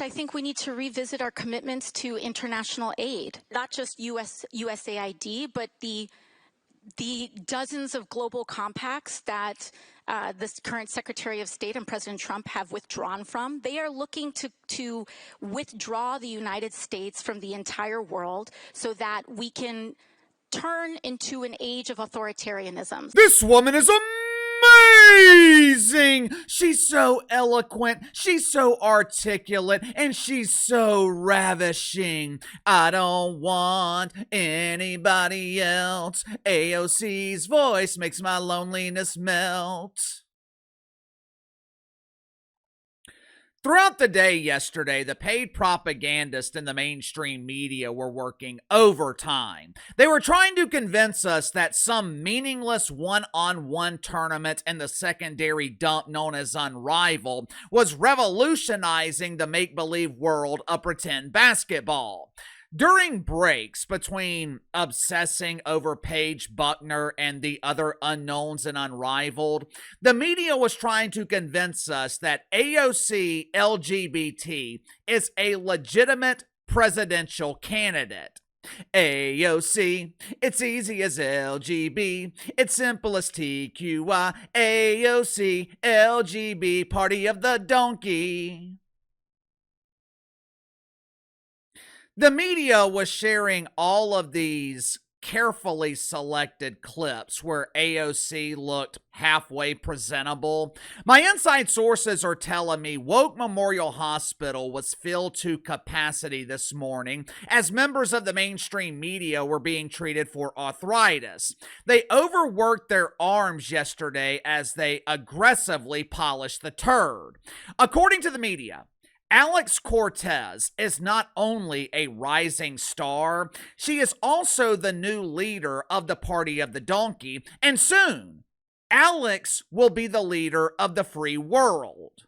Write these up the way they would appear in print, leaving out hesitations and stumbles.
I think we need to revisit our commitments to international aid, not just USAID, but the dozens of global compacts that this current Secretary of State and President Trump have withdrawn from. They are looking to withdraw the United States from the entire world so that we can turn into an age of authoritarianism. This woman is amazing! She's so eloquent, she's so articulate, and she's so ravishing. I don't want anybody else. AOC's voice makes my loneliness melt. Throughout the day yesterday, the paid propagandists in the mainstream media were working overtime. They were trying to convince us that some meaningless one-on-one tournament in the secondary dump known as Unrivaled was revolutionizing the make-believe world of pretend basketball. During breaks between obsessing over Paige Buckner and the other unknowns in Unrivaled, the media was trying to convince us that AOC LGBT is a legitimate presidential candidate. AOC, it's easy as LGB, it's simple as TQI, AOC, LGB, party of the donkey. The media was sharing all of these carefully selected clips where AOC looked halfway presentable. My inside sources are telling me Woke Memorial Hospital was filled to capacity this morning as members of the mainstream media were being treated for arthritis. They overworked their arms yesterday as they aggressively polished the turd. According to the media, Alex Cortez is not only a rising star, she is also the new leader of the Party of the Donkey, and soon, Alex will be the leader of the free world.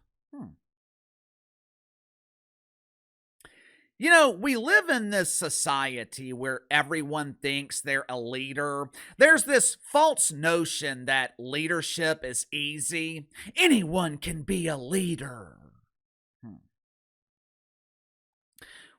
You know, we live in this society where everyone thinks they're a leader. There's this false notion that leadership is easy. Anyone can be a leader.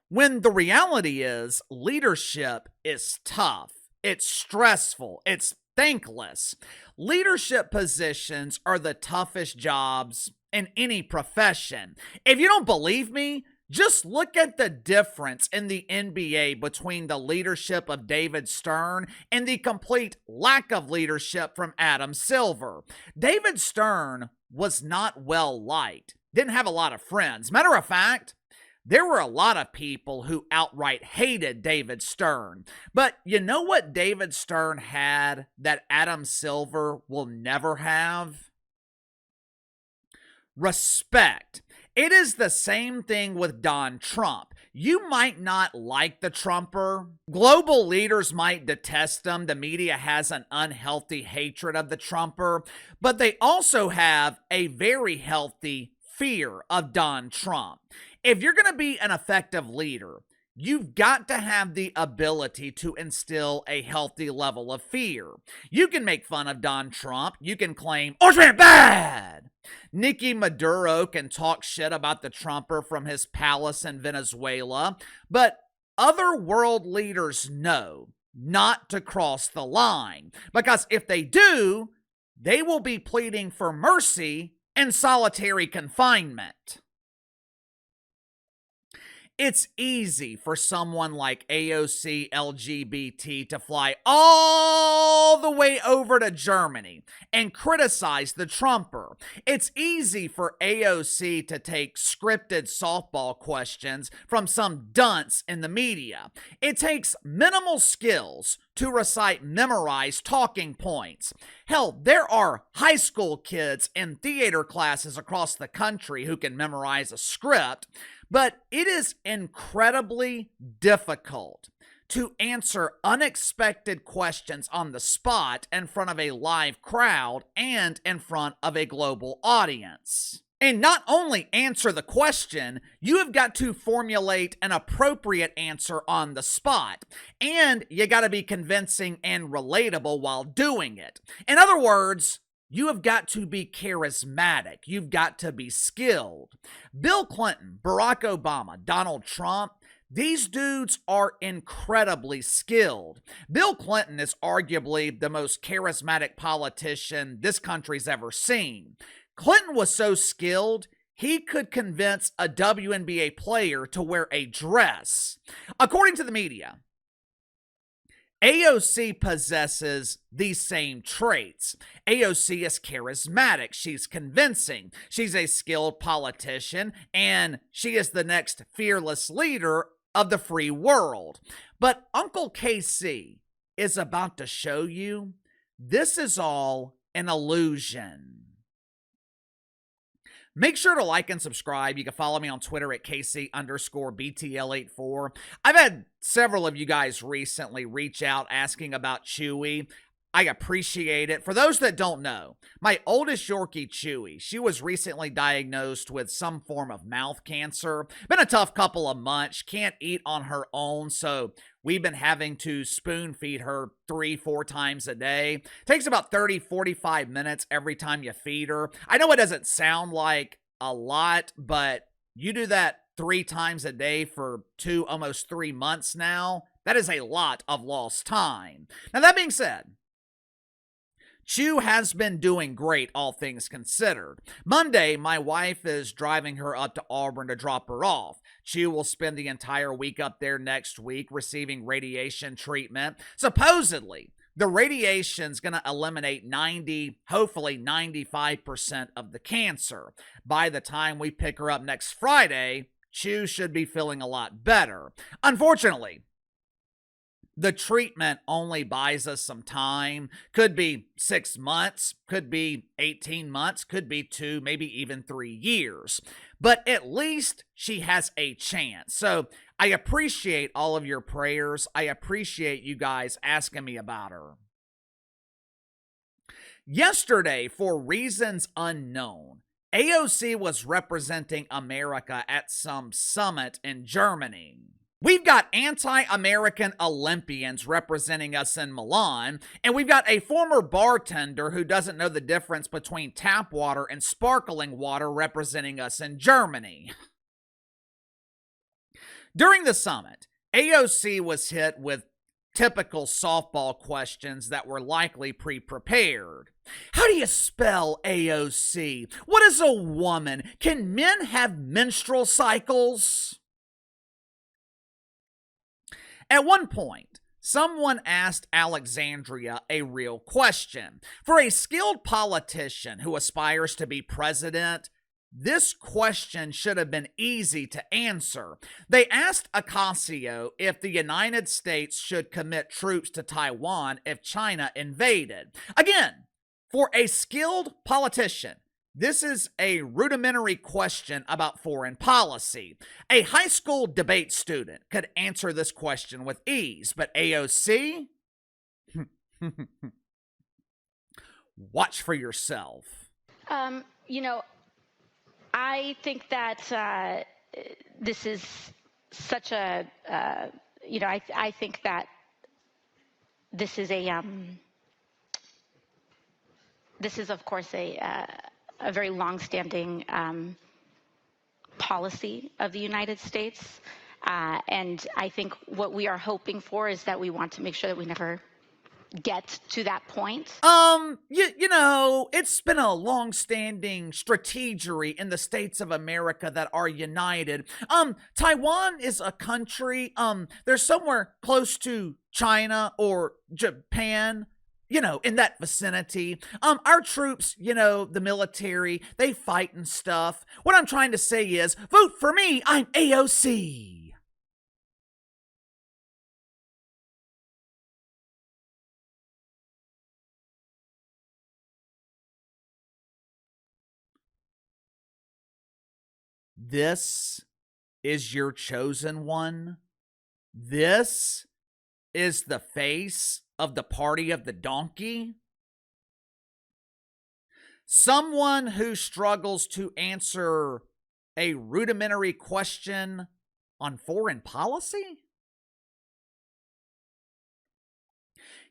When the reality is, leadership is tough, it's stressful, it's thankless. Leadership positions are the toughest jobs in any profession. If you don't believe me, just look at the difference in the NBA between the leadership of David Stern and the complete lack of leadership from Adam Silver. David Stern was not well liked, didn't have a lot of friends. Matter of fact, there were a lot of people who outright hated David Stern. But you know what David Stern had that Adam Silver will never have? Respect. It is the same thing with Donald Trump. You might not like the Trumper. Global leaders might detest him. The media has an unhealthy hatred of the Trumper. But they also have a very healthy fear of Donald Trump. If you're going to be an effective leader, you've got to have the ability to instill a healthy level of fear. You can make fun of Donald Trump. You can claim, "Orange man bad." Nicky Maduro can talk shit about the Trumper from his palace in Venezuela. But other world leaders know not to cross the line. Because if they do, they will be pleading for mercy and solitary confinement. It's easy for someone like AOC LGBT to fly all the way over to Germany and criticize the Trumper. It's easy for AOC to take scripted softball questions from some dunce in the media. It takes minimal skills to recite memorized talking points. Hell, there are high school kids in theater classes across the country who can memorize a script, but it is incredibly difficult to answer unexpected questions on the spot in front of a live crowd and in front of a global audience. And not only answer the question, you have got to formulate an appropriate answer on the spot. And you got to be convincing and relatable while doing it. In other words, you have got to be charismatic. You've got to be skilled. Bill Clinton, Barack Obama, Donald Trump, these dudes are incredibly skilled. Bill Clinton is arguably the most charismatic politician this country's ever seen. Clinton was so skilled, he could convince a WNBA player to wear a dress. According to the media, AOC possesses these same traits. AOC is charismatic. She's convincing. She's a skilled politician, and she is the next fearless leader of the free world. But Uncle KC is about to show you this is all an illusion. Make sure to like and subscribe. You can follow me on Twitter at KC_BTL84. I've had several of you guys recently reach out asking about Chewy. I appreciate it. For those that don't know, my oldest Yorkie, Chewy, she was recently diagnosed with some form of mouth cancer. Been a tough couple of months. Can't eat on her own, so we've been having to spoon feed her 3-4 times a day. Takes about 30-45 minutes every time you feed her. I know it doesn't sound like a lot, but you do that 3 times a day for almost 3 months now. That is a lot of lost time. Now, that being said, Chew has been doing great, all things considered. Monday, my wife is driving her up to Auburn to drop her off. Chew will spend the entire week up there next week receiving radiation treatment. Supposedly, the radiation's going to eliminate 90, hopefully 95% of the cancer. By the time we pick her up next Friday, Chew should be feeling a lot better. Unfortunately, the treatment only buys us some time. Could be 6 months, could be 18 months, could be 2, maybe even 3 years. But at least she has a chance. So I appreciate all of your prayers. I appreciate you guys asking me about her. Yesterday, for reasons unknown, AOC was representing America at some summit in Germany. We've got anti-American Olympians representing us in Milan, and we've got a former bartender who doesn't know the difference between tap water and sparkling water representing us in Germany. During the summit, AOC was hit with typical softball questions that were likely pre-prepared. How do you spell AOC? What is a woman? Can men have menstrual cycles? At one point, someone asked Alexandria a real question. For a skilled politician who aspires to be president, this question should have been easy to answer. They asked Ocasio if the United States should commit troops to Taiwan if China invaded. Again, for a skilled politician, this is a rudimentary question about foreign policy. A high school debate student could answer this question with ease, but AOC? Watch for yourself. I think that this is such a, I think that this is of course a very long-standing policy of the United States. And I think what we are hoping for is that we want to make sure that we never get to that point. It's been a long-standing strategery in the states of America that are united. Taiwan is a country, they're somewhere close to China or Japan, in that vicinity. Our troops, the military, they fight and stuff. What I'm trying to say is, vote for me, I'm AOC. This is your chosen one. This is the face of the party of the donkey. Someone who struggles to answer a rudimentary question on foreign policy?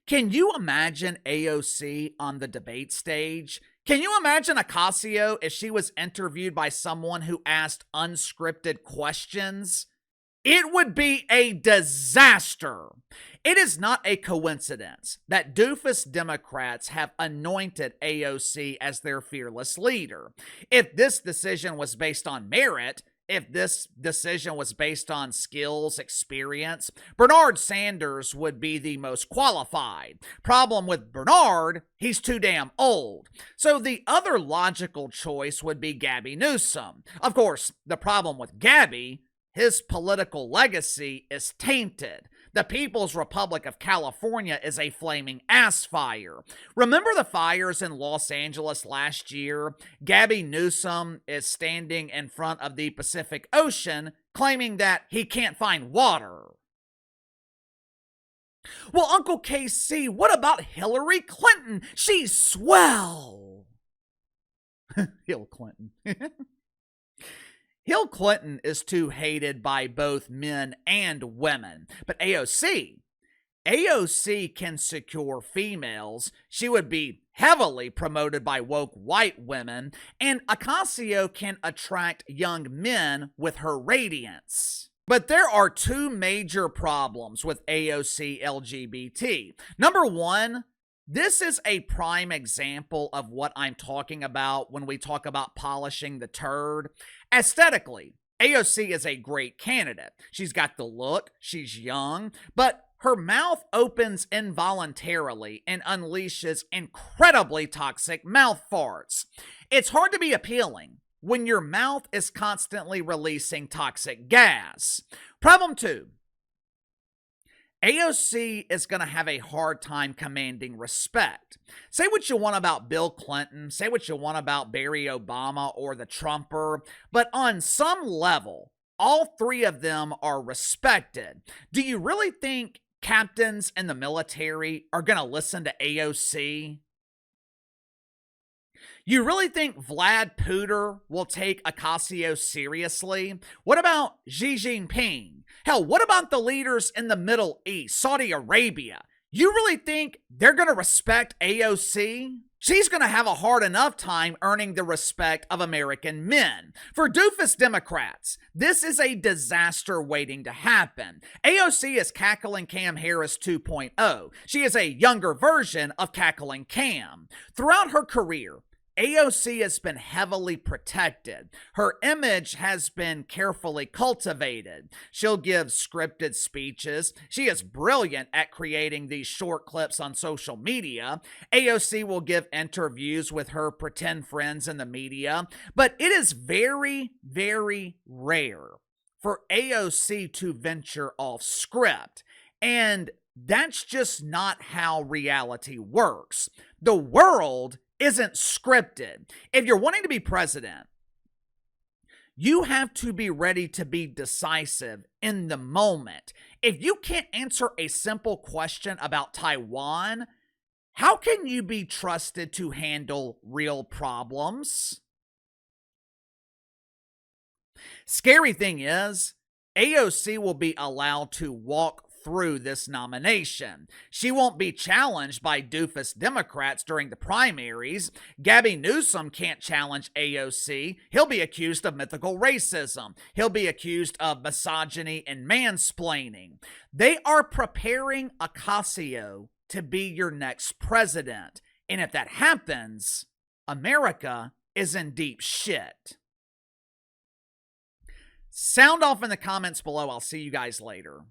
Can you imagine AOC on the debate stage Can you imagine Ocasio if she was interviewed by someone who asked unscripted questions? It would be a disaster. It is not a coincidence that doofus Democrats have anointed AOC as their fearless leader. If this decision was based on merit, if this decision was based on skills, experience, Bernard Sanders would be the most qualified. Problem with Bernard, he's too damn old. So the other logical choice would be Gabby Newsom. Of course, the problem with Gabby, his political legacy is tainted. The People's Republic of California is a flaming ass fire. Remember the fires in Los Angeles last year? Gabby Newsom is standing in front of the Pacific Ocean claiming that he can't find water. Well, Uncle KC, what about Hillary Clinton? She's swell. Hill Clinton. Hill Clinton is too hated by both men and women. But AOC can secure females. She would be heavily promoted by woke white women. And Ocasio can attract young men with her radiance. But there are two major problems with AOC LGBT. Number one, this is a prime example of what I'm talking about when we talk about polishing the turd. Aesthetically, AOC is a great candidate. She's got the look, she's young, but her mouth opens involuntarily and unleashes incredibly toxic mouth farts. It's hard to be appealing when your mouth is constantly releasing toxic gas. Problem two, AOC is going to have a hard time commanding respect. Say what you want about Bill Clinton, say what you want about Barry Obama or the Trumper, but on some level, all three of them are respected. Do you really think captains in the military are going to listen to AOC? You really think Vlad Putin will take Ocasio seriously? What about Xi Jinping? Hell, what about the leaders in the Middle East, Saudi Arabia? You really think they're going to respect AOC? She's going to have a hard enough time earning the respect of American men. For doofus Democrats, this is a disaster waiting to happen. AOC is cackling Cam Harris 2.0. She is a younger version of cackling Cam. Throughout her career, AOC has been heavily protected. Her image has been carefully cultivated. She'll give scripted speeches. She is brilliant at creating these short clips on social media. AOC will give interviews with her pretend friends in the media, but it is very, very rare for AOC to venture off script. And that's just not how reality works. The world isn't scripted. If you're wanting to be president, you have to be ready to be decisive in the moment. If you can't answer a simple question about Taiwan, how can you be trusted to handle real problems? Scary thing is, AOC will be allowed to walk through this nomination. She won't be challenged by doofus Democrats during the primaries. Gabby Newsom can't challenge AOC. He'll be accused of mythical racism. He'll be accused of misogyny and mansplaining. They are preparing Ocasio to be your next president. And if that happens, America is in deep shit. Sound off in the comments below. I'll see you guys later.